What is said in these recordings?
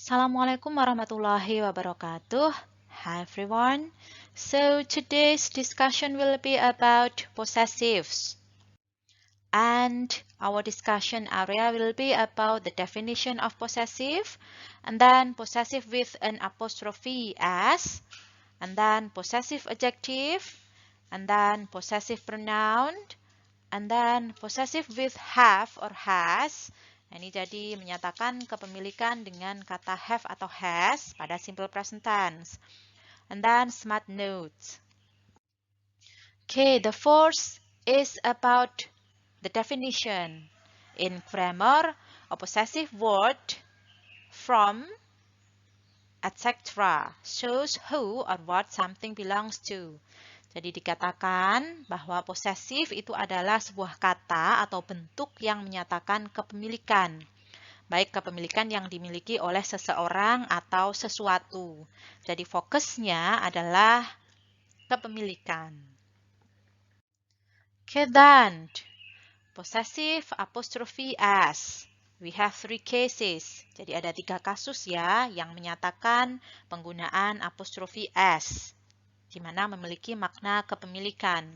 Assalamualaikum warahmatullahi wabarakatuh. Hi everyone. So today's discussion will be about possessives. And our discussion area will be about the definition of possessive, and then possessive with an apostrophe s, and then possessive adjective, and then possessive pronoun, and then possessive with have or has. Ini jadi menyatakan kepemilikan dengan kata have atau has pada simple present tense. And then smart notes. Okay, the first is about the definition. In grammar, a possessive word from, etc. shows who or what something belongs to. Jadi dikatakan bahwa posesif itu adalah sebuah kata atau bentuk yang menyatakan kepemilikan. Baik kepemilikan yang dimiliki oleh seseorang atau sesuatu. Jadi fokusnya adalah kepemilikan. Okay, then possessive apostrophe s. We have 3 cases. Jadi ada 3 kasus ya yang menyatakan penggunaan apostrofi s, di mana memiliki makna kepemilikan.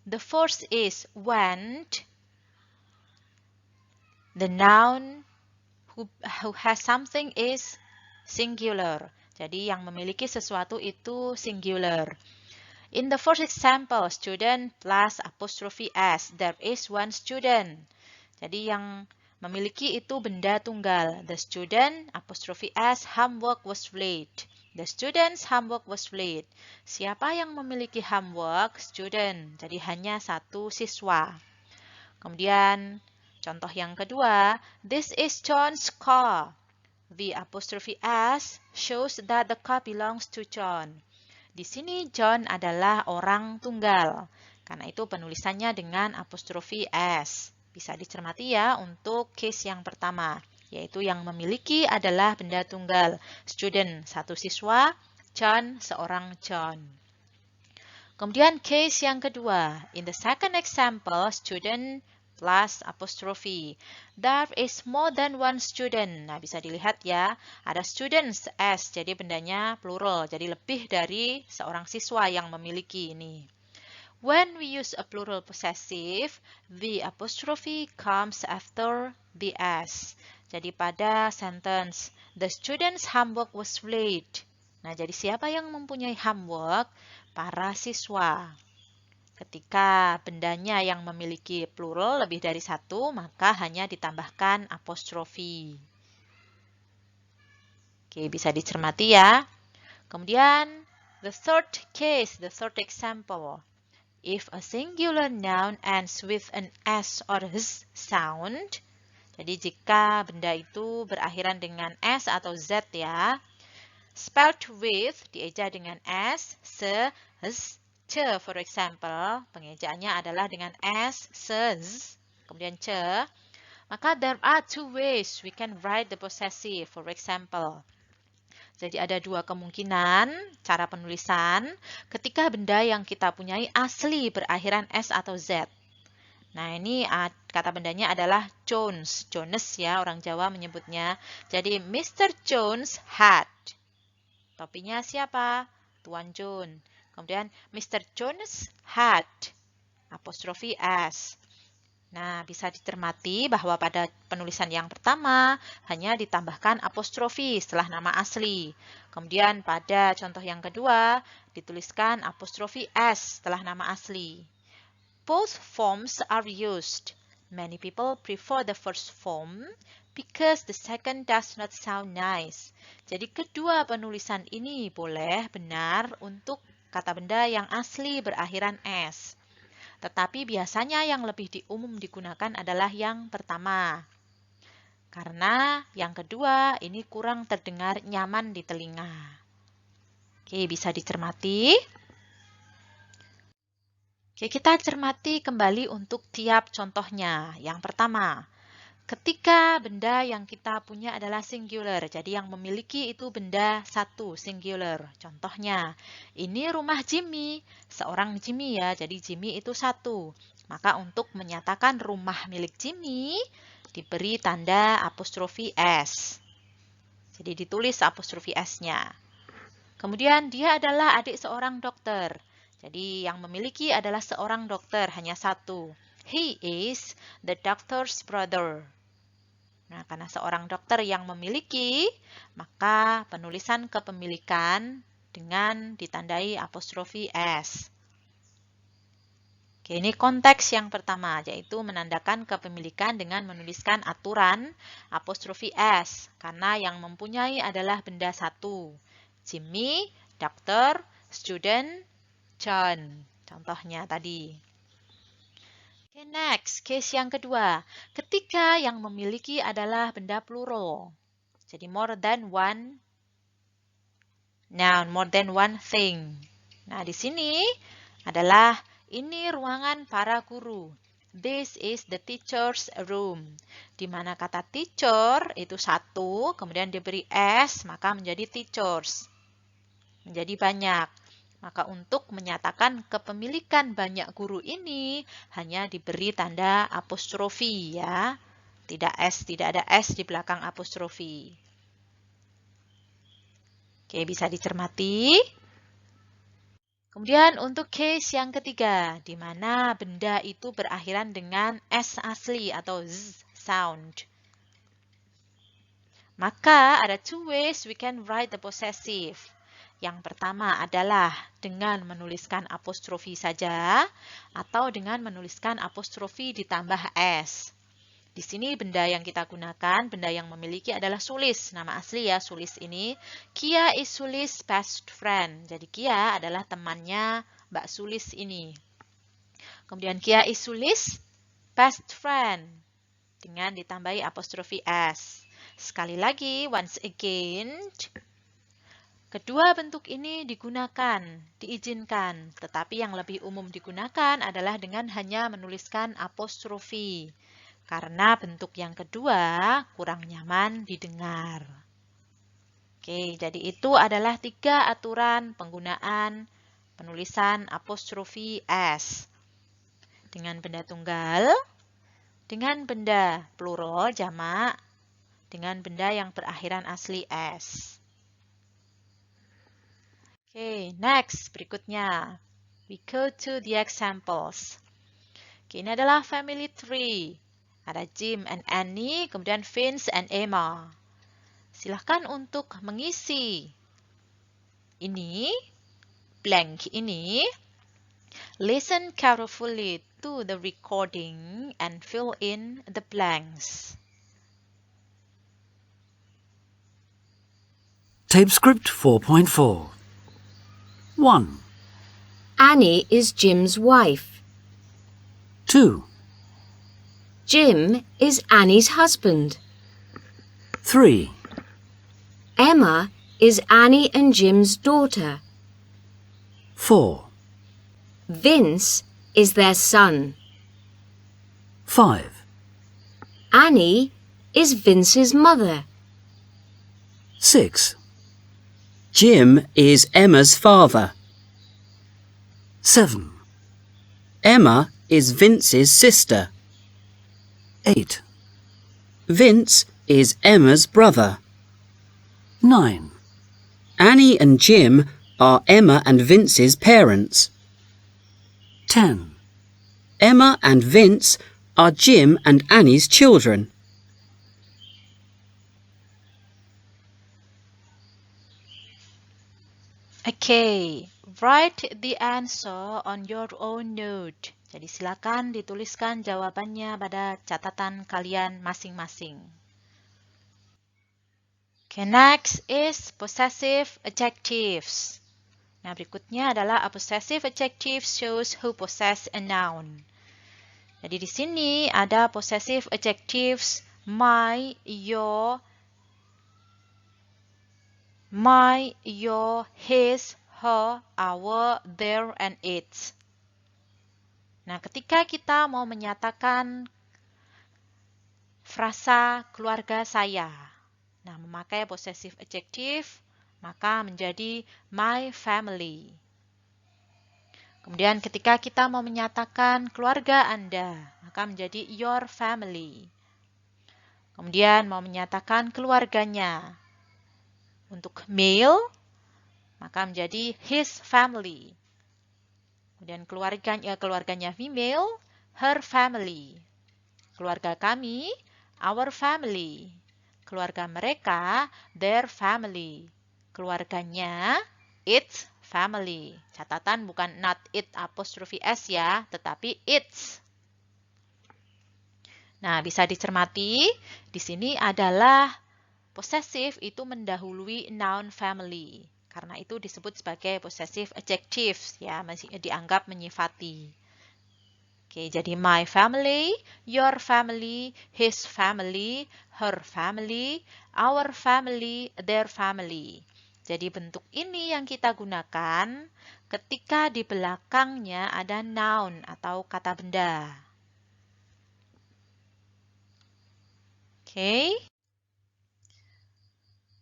The first is when the noun who has something is singular. Jadi yang memiliki sesuatu itu singular. In the first example, student plus apostrophe s, there is one student. Jadi yang memiliki itu benda tunggal. The student apostrophe s homework was late. The student's homework was late. Siapa yang memiliki homework? Student. Jadi hanya satu siswa. Kemudian contoh yang kedua, this is John's car. The apostrophe s shows that the car belongs to John. Di sini John adalah orang tunggal. Karena itu penulisannya dengan apostrofi s. Bisa dicermati ya untuk case yang pertama, yaitu yang memiliki adalah benda tunggal. Student, satu siswa. John, seorang John. Kemudian case yang kedua. In the second example, student plus apostrophe. There is more than one student. Nah, bisa dilihat ya, ada students s, jadi bendanya plural. Jadi lebih dari seorang siswa yang memiliki ini. When we use a plural possessive, the apostrophe comes after the s. Jadi pada sentence, the student's homework was late. Nah, jadi siapa yang mempunyai homework? Para siswa. Ketika bendanya yang memiliki plural lebih dari satu, maka hanya ditambahkan apostrofi. Oke, bisa dicermati ya. Kemudian, the third case, the third example. If a singular noun ends with an s or z sound, jadi jika benda itu berakhiran dengan s atau z ya, spelled with, dieja dengan s, se, z, ce, for example, pengejaannya adalah dengan s, se, z, kemudian ce, maka there are two ways we can write the possessive, for example. Jadi ada dua kemungkinan cara penulisan ketika benda yang kita punyai asli berakhiran S atau Z. Nah, ini kata bendanya adalah Jones. Jones ya, orang Jawa menyebutnya. Jadi, Mr. Jones had. Topinya siapa? Tuan John. Kemudian, Mr. Jones had. Apostrofi S. Nah, bisa dicermati bahwa pada penulisan yang pertama hanya ditambahkan apostrofi setelah nama asli. Kemudian pada contoh yang kedua dituliskan apostrofi s setelah nama asli. Both forms are used. Many people prefer the first form because the second does not sound nice. Jadi kedua penulisan ini boleh benar untuk kata benda yang asli berakhiran s. Tetapi biasanya yang lebih umum digunakan adalah yang pertama. Karena yang kedua ini kurang terdengar nyaman di telinga. Oke, bisa dicermati. Oke, kita cermati kembali untuk tiap contohnya. Yang pertama, ketika benda yang kita punya adalah singular, jadi yang memiliki itu benda satu, singular. Contohnya, ini rumah Jimmy, seorang Jimmy ya, jadi Jimmy itu satu. Maka untuk menyatakan rumah milik Jimmy, diberi tanda apostrofi S. Jadi ditulis apostrofi S-nya. Kemudian dia adalah adik seorang dokter. Jadi yang memiliki adalah seorang dokter, hanya satu. He is the doctor's brother. Nah, karena seorang dokter yang memiliki, maka penulisan kepemilikan dengan ditandai apostrofi S. Oke, ini konteks yang pertama, yaitu menandakan kepemilikan dengan menuliskan aturan apostrofi S, karena yang mempunyai adalah benda satu. Jimmy, dokter, student, John. Contohnya tadi. Oke, next, case yang kedua. Ketika yang memiliki adalah benda plural. Jadi more than one noun, more than one thing. Nah, di sini adalah ini ruangan para guru. This is the teacher's room. Di mana kata teacher itu satu, kemudian diberi S, maka menjadi teachers. Menjadi banyak. Maka untuk menyatakan kepemilikan banyak guru ini hanya diberi tanda apostrofi ya. Tidak ada S di belakang apostrofi. Oke, bisa dicermati. Kemudian untuk case yang ketiga, di mana benda itu berakhiran dengan S asli atau Z sound. Maka ada two ways we can write the possessive. Yang pertama adalah dengan menuliskan apostrofi saja atau dengan menuliskan apostrofi ditambah S. Di sini benda yang kita gunakan, benda yang memiliki adalah Sulis. Nama asli ya Sulis ini. Kia is Sulis' best friend. Jadi Kia adalah temannya Mbak Sulis ini. Kemudian Kia is Sulis' best friend. Dengan ditambahi apostrofi S. Sekali lagi, once again, kedua bentuk ini digunakan, diizinkan. Tetapi yang lebih umum digunakan adalah dengan hanya menuliskan apostrofi. Karena bentuk yang kedua kurang nyaman didengar. Oke, jadi itu adalah 3 aturan penggunaan penulisan apostrofi S. Dengan benda tunggal, dengan benda plural jamak, dengan benda yang berakhiran asli S. Oke, next berikutnya. We go to the examples. Oke, ini adalah family tree. Ada Jim and Annie, kemudian Vince and Emma. Silahkan untuk mengisi ini, blank ini. Listen carefully to the recording and fill in the blanks. Tape script 4.4. 1, Annie is Jim's wife. 2, Jim is Annie's husband. 3, Emma is Annie and Jim's daughter. 4, Vince is their son. 5, Annie is Vince's mother. 6, Jim is Emma's father. 7, Emma is Vince's sister. 8, Vince is Emma's brother. 9, Annie and Jim are Emma and Vince's parents. 10, Emma and Vince are Jim and Annie's children. Okay, write the answer on your own note. Jadi silakan dituliskan jawabannya pada catatan kalian masing-masing. Okay, next is possessive adjectives. Nah, berikutnya adalah a possessive adjective shows who possess a noun. Jadi di sini ada possessive adjectives my, your, his, her, our, their, and its. Nah, ketika kita mau menyatakan frasa keluarga saya, nah memakai possessive adjective, maka menjadi my family. Kemudian ketika kita mau menyatakan keluarga Anda, maka menjadi your family. Kemudian mau menyatakan keluarganya, Untuk male, maka menjadi his family. Kemudian keluarganya female, her family. Keluarga kami, our family. Keluarga mereka, their family. Keluarganya, its family. Catatan bukan not it apostrophe s ya, tetapi its. Nah, bisa dicermati, di sini adalah possessive itu mendahului noun family. Karena itu disebut sebagai possessive adjective, ya, masih dianggap menyifati. Oke, jadi my family, your family, his family, her family, our family, their family. Jadi bentuk ini yang kita gunakan ketika di belakangnya ada noun atau kata benda. Okay.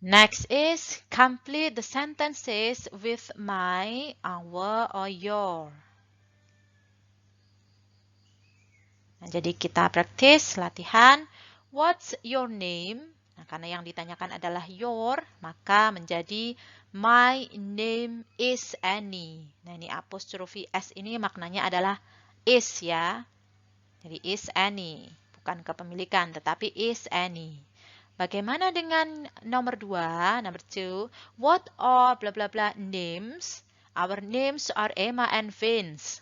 Next is complete the sentences with my, our, or your. Nah, jadi kita praktis latihan. What's your name? Nah, karena yang ditanyakan adalah your, maka menjadi my name is Annie. Nah, ini apostrophe s ini maknanya adalah is ya. Jadi is Annie. Bukan kepemilikan, tetapi is Annie. Bagaimana dengan nomor 2? Number 2. What are blah blah blah names? Our names are Emma and Vince.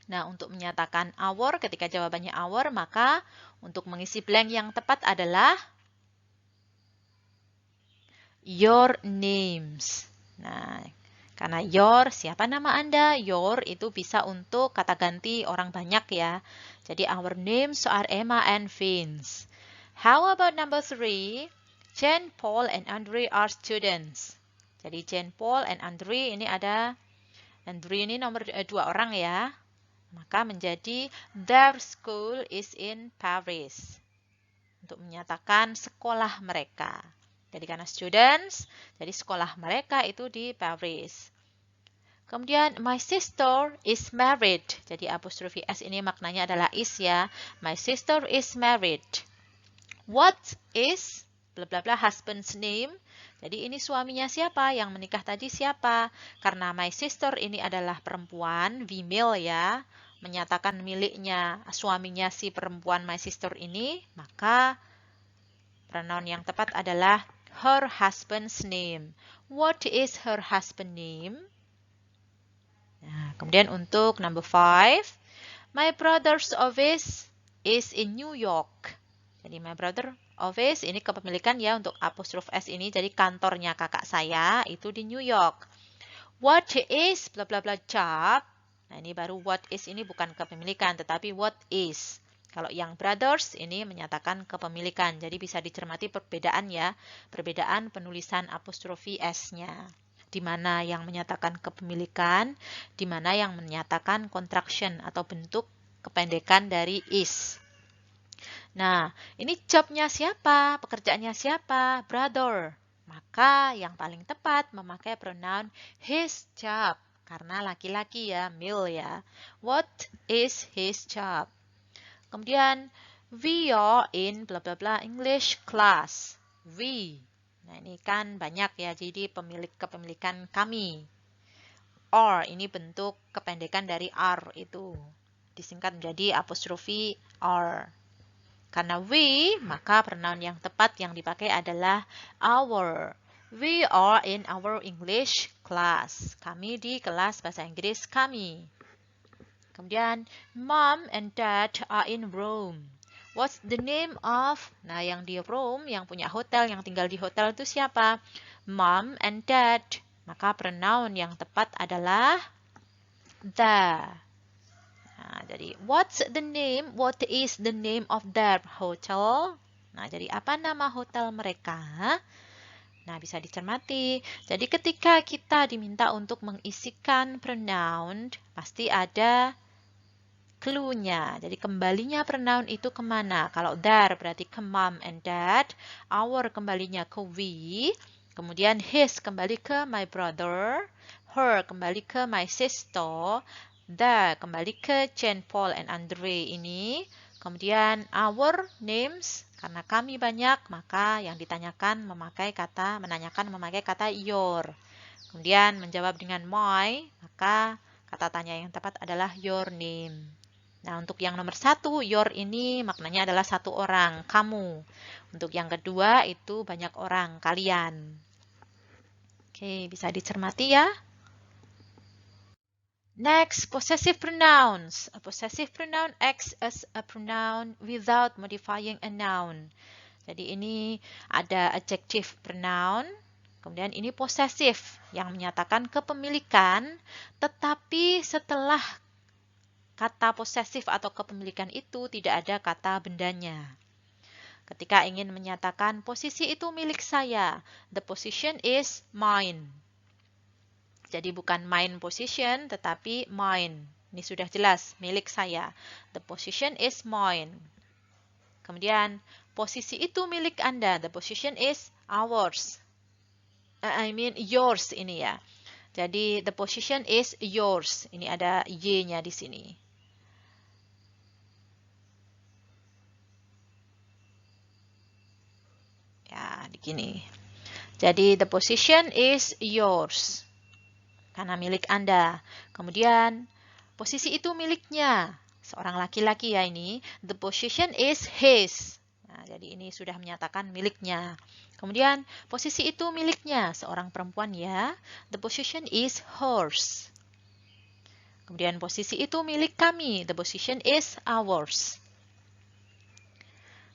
Nah, untuk menyatakan our, ketika jawabannya our, maka untuk mengisi blank yang tepat adalah your names. Nah, karena your, siapa nama Anda? Your itu bisa untuk kata ganti orang banyak ya. Jadi our names are Emma and Vince. How about number 3? Jane, Paul, and Andre are students. Jadi Jane, Paul, and Andre ini ada, Andre ini nomor 2 orang ya. Maka menjadi their school is in Paris. Untuk menyatakan sekolah mereka. Jadi karena students, jadi sekolah mereka itu di Paris. Kemudian my sister is married. Jadi apostrophe s ini maknanya adalah is ya. My sister is married. What is bla bla bla husband's name? Jadi ini suaminya siapa? Yang menikah tadi siapa? Karena my sister ini adalah perempuan, female ya, menyatakan miliknya suaminya si perempuan my sister ini, maka pronoun yang tepat adalah her husband's name. What is her husband's name? Nah, kemudian untuk number 5, my brother's office is in New York. Jadi my brother office ini kepemilikan ya untuk apostrophe s ini. Jadi kantornya kakak saya itu di New York. What is bla bla bla job? Nah, ini baru what is ini bukan kepemilikan tetapi what is. Kalau yang brothers ini menyatakan kepemilikan. Jadi bisa dicermati perbedaan ya. Perbedaan penulisan apostrophe s-nya. Di mana yang menyatakan kepemilikan, di mana yang menyatakan contraction atau bentuk kependekan dari is. Nah, ini jobnya siapa? Pekerjaannya siapa? Brother. Maka yang paling tepat memakai pronoun his job. Karena laki-laki ya, male ya. What is his job? Kemudian, we are in bla bla bla English class. We. Nah, ini kan banyak ya, jadi kepemilikan kami. Are, ini bentuk kependekan dari are itu. Disingkat menjadi apostrophe are. Karena we, maka pronoun yang tepat yang dipakai adalah our. We are in our English class. Kami di kelas bahasa Inggris kami. Kemudian, Mom and Dad are in Rome. What's the name of? Nah, yang di Rome, yang punya hotel, yang tinggal di hotel itu siapa? Mom and Dad. Maka pronoun yang tepat adalah the. Nah, jadi what's the name? What is the name of their hotel? Nah, jadi apa nama hotel mereka? Nah, bisa dicermati. Jadi ketika kita diminta untuk mengisikan pronoun, pasti ada clue-nya. Jadi kembalinya pronoun itu kemana? Kalau their berarti ke mom and dad, our kembalinya ke we, kemudian his kembali ke my brother, her kembali ke my sister, the kembali ke Jane, Paul, and Andre ini, Kemudian our names, karena kami banyak, maka yang ditanyakan menanyakan memakai kata your. Kemudian menjawab dengan my, maka kata tanya yang tepat adalah your name. Nah, untuk yang nomor 1, your ini maknanya adalah satu orang, kamu. Untuk yang kedua itu banyak orang, kalian. Oke, bisa dicermati ya. Next, possessive pronouns. A possessive pronoun acts as a pronoun without modifying a noun. Jadi ini ada adjective pronoun, kemudian ini possessive yang menyatakan kepemilikan, tetapi setelah kata possessive atau kepemilikan itu tidak ada kata bendanya. Ketika ingin menyatakan posisi itu milik saya, the position is mine. Jadi bukan mine position, tetapi mine. Ini sudah jelas, milik saya. The position is mine. Kemudian, posisi itu milik Anda. The position is ours. Yours ini ya. Jadi, the position is yours. Ini ada Y-nya di sini. Ya, begini. Jadi, the position is yours. Karena milik Anda. Kemudian, posisi itu miliknya. Seorang laki-laki ya ini. The position is his. Nah, jadi ini sudah menyatakan miliknya. Kemudian, posisi itu miliknya. Seorang perempuan ya. The position is hers. Kemudian, posisi itu milik kami. The position is ours.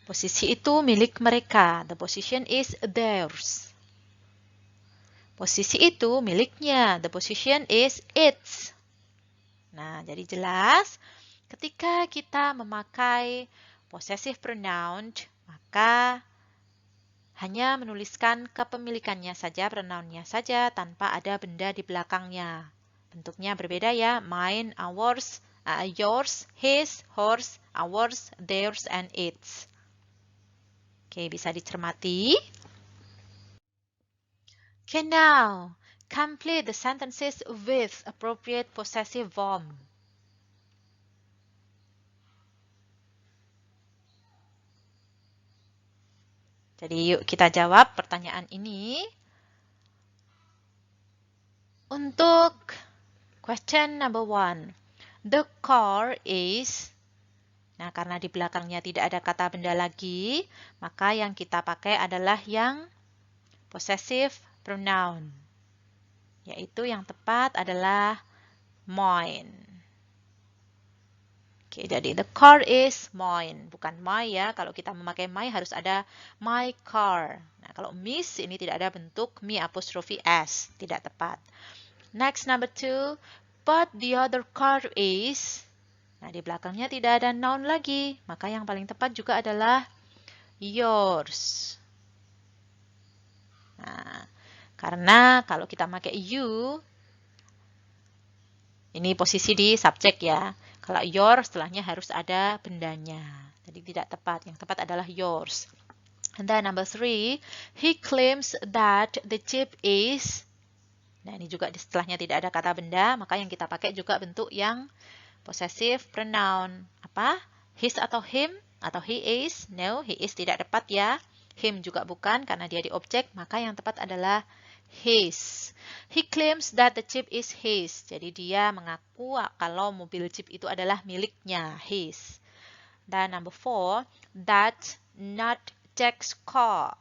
Posisi itu milik mereka. The position is theirs. Posisi itu miliknya. The position is its. Nah, jadi jelas ketika kita memakai possessive pronoun, maka hanya menuliskan kepemilikannya saja, pronounnya saja, tanpa ada benda di belakangnya. Bentuknya berbeda ya, mine, ours, yours, his, hers, ours, theirs, and its. Oke, bisa dicermati. Okay, now, complete the sentences with appropriate possessive form. Jadi yuk kita jawab pertanyaan ini. Untuk question number 1, the car is. Nah, karena di belakangnya tidak ada kata benda lagi, maka yang kita pakai adalah yang possessive pronoun. Yaitu yang tepat adalah mine. Oke, jadi the car is mine, bukan my ya. Kalau kita memakai my harus ada my car. Nah, kalau miss ini tidak ada bentuk me apostrophe s, tidak tepat. Next, number 2, but the other car is. Nah, di belakangnya tidak ada noun lagi, maka yang paling tepat juga adalah yours. Nah, karena kalau kita pakai you, ini posisi di subjek ya. Kalau your, setelahnya harus ada bendanya. Jadi tidak tepat. Yang tepat adalah yours. And then number 3, he claims that the chip is. Nah, ini juga setelahnya tidak ada kata benda, maka yang kita pakai juga bentuk yang possessive pronoun. Apa? His atau him? Atau he is? No, he is tidak tepat ya. Him juga bukan karena dia di objek, maka yang tepat adalah his. He claims that the chip is his. Jadi dia mengaku kalau mobil chip itu adalah miliknya, his. Dan number 4, that not Jack's car.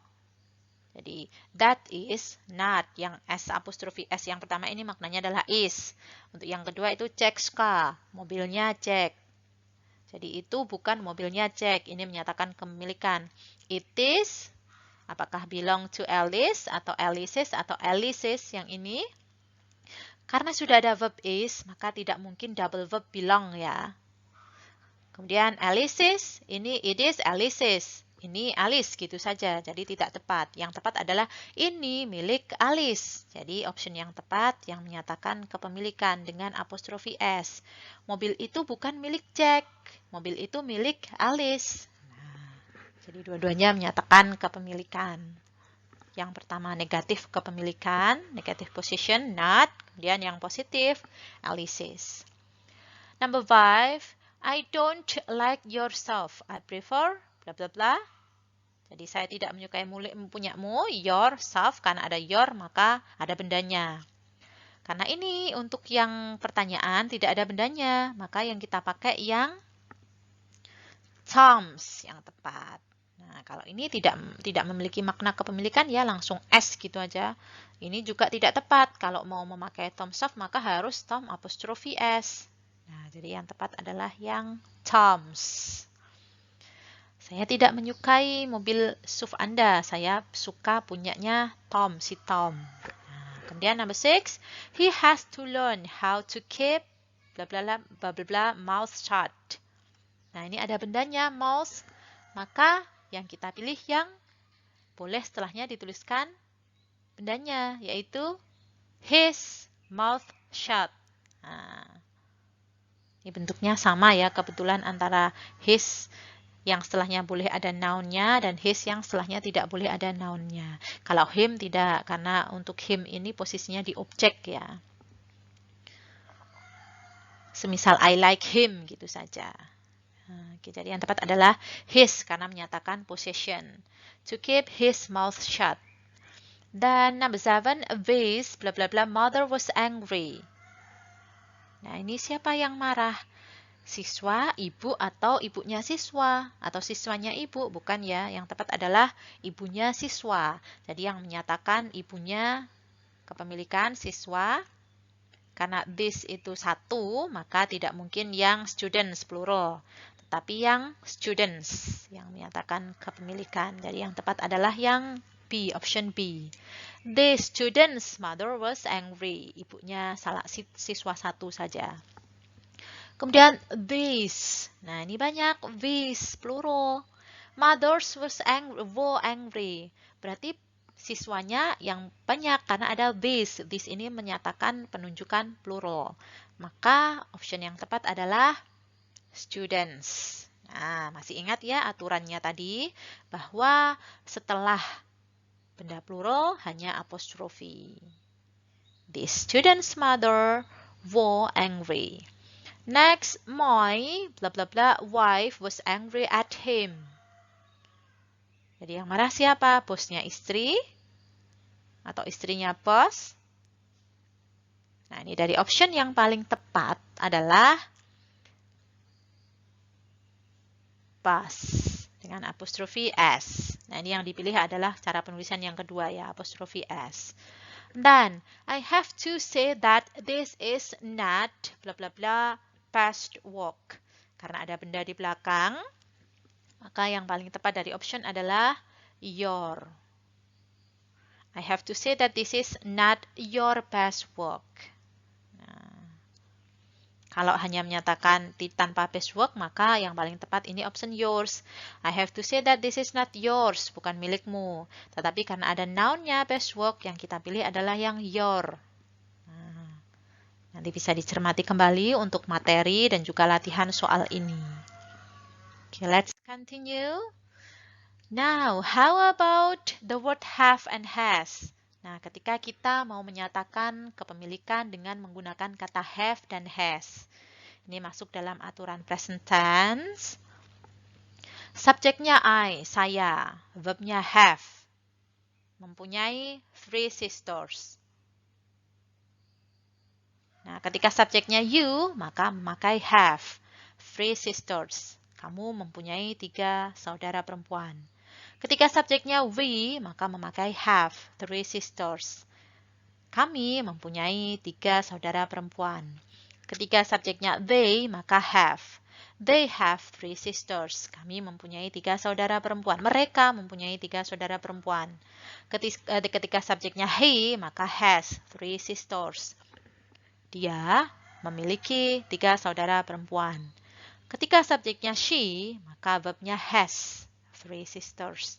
Jadi that is not, yang S apostrophe S yang pertama ini maknanya adalah is. Untuk yang kedua itu Jack's car, mobilnya Jack. Jadi itu bukan mobilnya Jack, ini menyatakan kepemilikan. It is, apakah belong to Alice atau Alice's atau Alice's yang ini? Karena sudah ada verb is, maka tidak mungkin double verb belong ya. Kemudian Alice's, ini it is Alice's. Ini Alice gitu saja, jadi tidak tepat. Yang tepat adalah ini milik Alice. Jadi option yang tepat yang menyatakan kepemilikan dengan apostrofi S. Mobil itu bukan milik Jack, mobil itu milik Alice. Nah, jadi dua-duanya menyatakan kepemilikan. Yang pertama negatif kepemilikan, negative possession, not. Kemudian yang positif, Alice's. Number 5, I don't like yourself. I prefer bla bla bla. Jadi saya tidak menyukai punyamu, yourself, karena ada your maka ada bendanya. Karena ini untuk yang pertanyaan tidak ada bendanya, maka yang kita pakai yang Tom's yang tepat. Nah, kalau ini tidak memiliki makna kepemilikan ya langsung S gitu aja. Ini juga tidak tepat. Kalau mau memakai Tom's of maka harus Tom apostrofi S. Nah, jadi yang tepat adalah yang Tom's. Saya tidak menyukai mobil SUV Anda. Saya suka punyanya Tom, si Tom. Nah, kemudian number 6, he has to learn how to keep bla bla bla bla bla, bla mouth shut. Nah, ini ada bendanya mouth, maka yang kita pilih yang boleh setelahnya dituliskan bendanya, yaitu his mouth shut. Nah, ini bentuknya sama ya, kebetulan antara his yang setelahnya boleh ada noun-nya dan his yang setelahnya tidak boleh ada noun-nya. Kalau him tidak, karena untuk him ini posisinya di objek ya. Semisal I like him gitu saja. Jadi yang tepat adalah his karena menyatakan possession. To keep his mouth shut. Dan number 7, this bla bla bla mother was angry. Nah, ini siapa yang marah? Siswa, ibu, atau ibunya siswa? Atau siswanya ibu? Bukan ya, yang tepat adalah ibunya siswa. Jadi yang menyatakan ibunya kepemilikan siswa. Karena this itu satu, maka tidak mungkin yang students plural. Tetapi yang students yang menyatakan kepemilikan. Jadi yang tepat adalah yang B, option B. The student's mother was angry. Ibunya salah siswa satu saja. Kemudian this. Nah, ini banyak this plural. Mothers was angry. Berarti siswanya yang banyak karena ada this. This ini menyatakan penunjukan plural. Maka option yang tepat adalah students. Nah, masih ingat ya aturannya tadi bahwa setelah benda plural hanya apostrofi. The student's mother was angry. Next, my bla bla bla wife was angry at him. Jadi yang marah siapa? Bosnya istri atau istrinya bos? Nah, ini dari option yang paling tepat adalah boss dengan apostrofi S. Nah, ini yang dipilih adalah cara penulisan yang kedua ya, apostrofi S. Dan I have to say that this is not bla bla bla past walk. Karena ada benda di belakang, maka yang paling tepat dari option adalah your. I have to say that this is not your past walk. Nah, kalau hanya menyatakan tanpa past walk, maka yang paling tepat ini option yours. I have to say that this is not yours, bukan milikmu. Tetapi karena ada noun-nya past walk, yang kita pilih adalah yang your. Nanti bisa dicermati kembali untuk materi dan juga latihan soal ini. Okay, let's continue. Now, how about the word have and has? Nah, ketika kita mau menyatakan kepemilikan dengan menggunakan kata have dan has. Ini masuk dalam aturan present tense. Subjeknya I, saya. Verbnya have. Mempunyai 3 sisters. Nah, ketika subjeknya you, maka memakai have. 3 sisters. Kamu mempunyai 3 saudara perempuan. Ketika subjeknya we, maka memakai have. 3 sisters. Kami mempunyai 3 saudara perempuan. Ketika subjeknya they, maka have. They have 3 sisters. Kami mempunyai 3 saudara perempuan. Mereka mempunyai 3 saudara perempuan. Ketika subjeknya he, maka has 3 sisters. Dia memiliki 3 saudara perempuan. Ketika subjeknya she, maka verbnya has 3 sisters.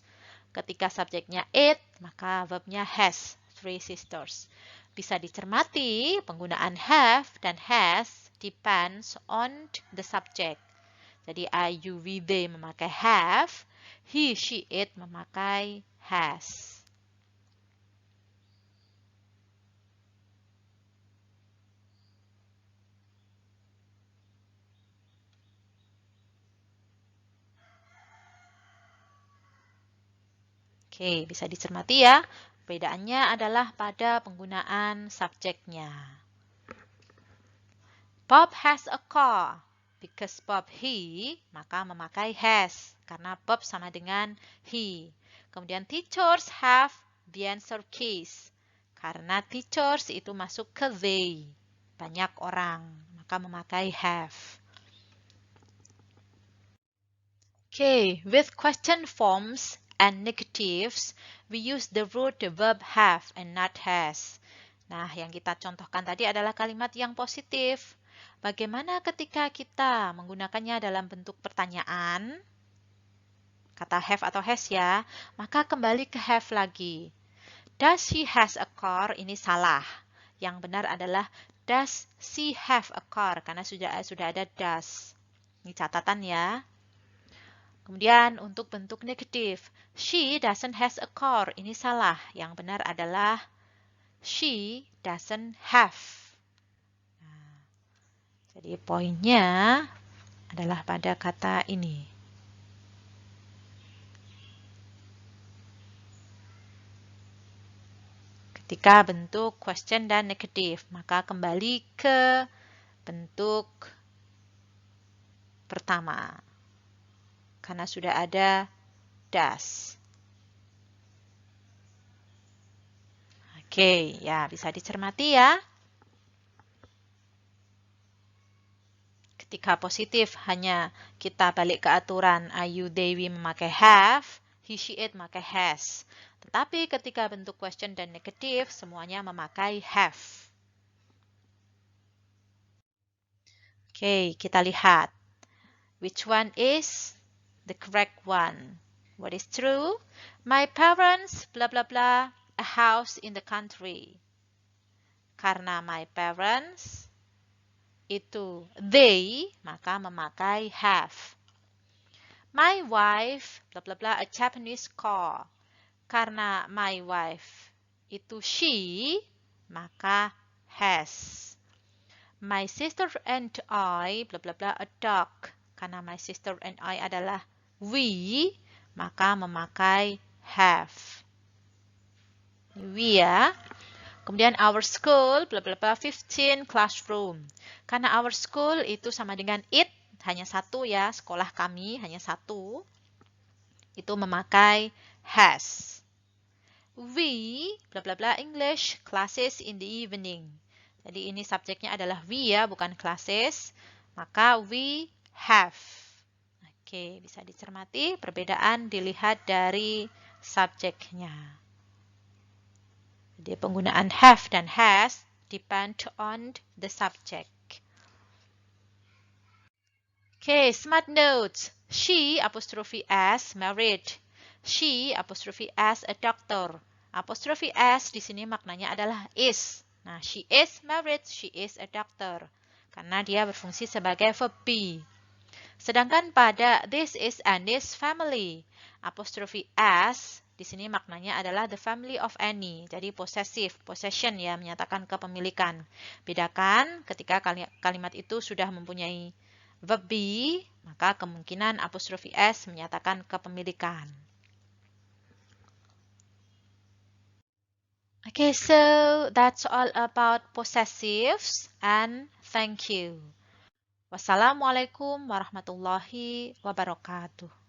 Ketika subjeknya it, maka verbnya has 3 sisters. Bisa dicermati, penggunaan have dan has depends on the subject. Jadi I, you, we, they memakai have, he, she, it memakai has. Oke, bisa dicermati ya. Perbedaannya adalah pada penggunaan subjeknya. Bob has a car. Because Bob he, maka memakai has. Karena Bob sama dengan he. Kemudian teachers have the answer case. Karena teachers itu masuk ke they. Banyak orang, maka memakai have. Okay, with question forms and negatives, we use the root verb have and not has. Nah, yang kita contohkan tadi adalah kalimat yang positif. Bagaimana ketika kita menggunakannya dalam bentuk pertanyaan? Kata have atau has ya, maka kembali ke have lagi. Does she has a car? Ini salah. Yang benar adalah does she have a car? Karena sudah ada does. Ini catatan ya. Kemudian untuk bentuk negatif, she doesn't has a car. Ini salah. Yang benar adalah she doesn't have. Nah, jadi poinnya adalah pada kata ini. Ketika bentuk question dan negatif, maka kembali ke bentuk pertama. Karena sudah ada does. Oke, ya bisa dicermati ya. Ketika positif hanya kita balik ke aturan I, you, they, we memakai have, he, she, it memakai has. Tetapi ketika bentuk question dan negatif semuanya memakai have. Oke, kita lihat. Which one is the correct one? What is true? My parents, blah blah blah, a house in the country. Karena my parents itu they, maka memakai have. My wife, blah blah blah, a Japanese car. Karena my wife itu she, maka has. My sister and I, blah blah blah, a dog. Karena my sister and I adalah we, maka memakai have. We ya. Kemudian our school, blah blah blah, 15 classroom. Karena our school itu sama dengan it, hanya satu ya, sekolah kami hanya satu. Itu memakai has. We, blah blah blah, English classes in the evening. Jadi ini subjeknya adalah we ya, bukan classes. Maka we have. Oke, bisa dicermati. Perbedaan dilihat dari subjeknya. Jadi penggunaan have dan has depend on the subject. Oke, smart notes. She apostrophe s married. She apostrophe s a doctor. Apostrophe s di sini maknanya adalah is. Nah, she is married, she is a doctor. Karena dia berfungsi sebagai verb be. Sedangkan pada this is Annie's family, apostrophe s di sini maknanya adalah the family of Annie. Jadi possessive, possession ya, menyatakan kepemilikan. Bedakan ketika kalimat itu sudah mempunyai verb be, maka kemungkinan apostrophe s menyatakan kepemilikan. Okay, so that's all about possessives, and thank you. Wassalamualaikum warahmatullahi wabarakatuh.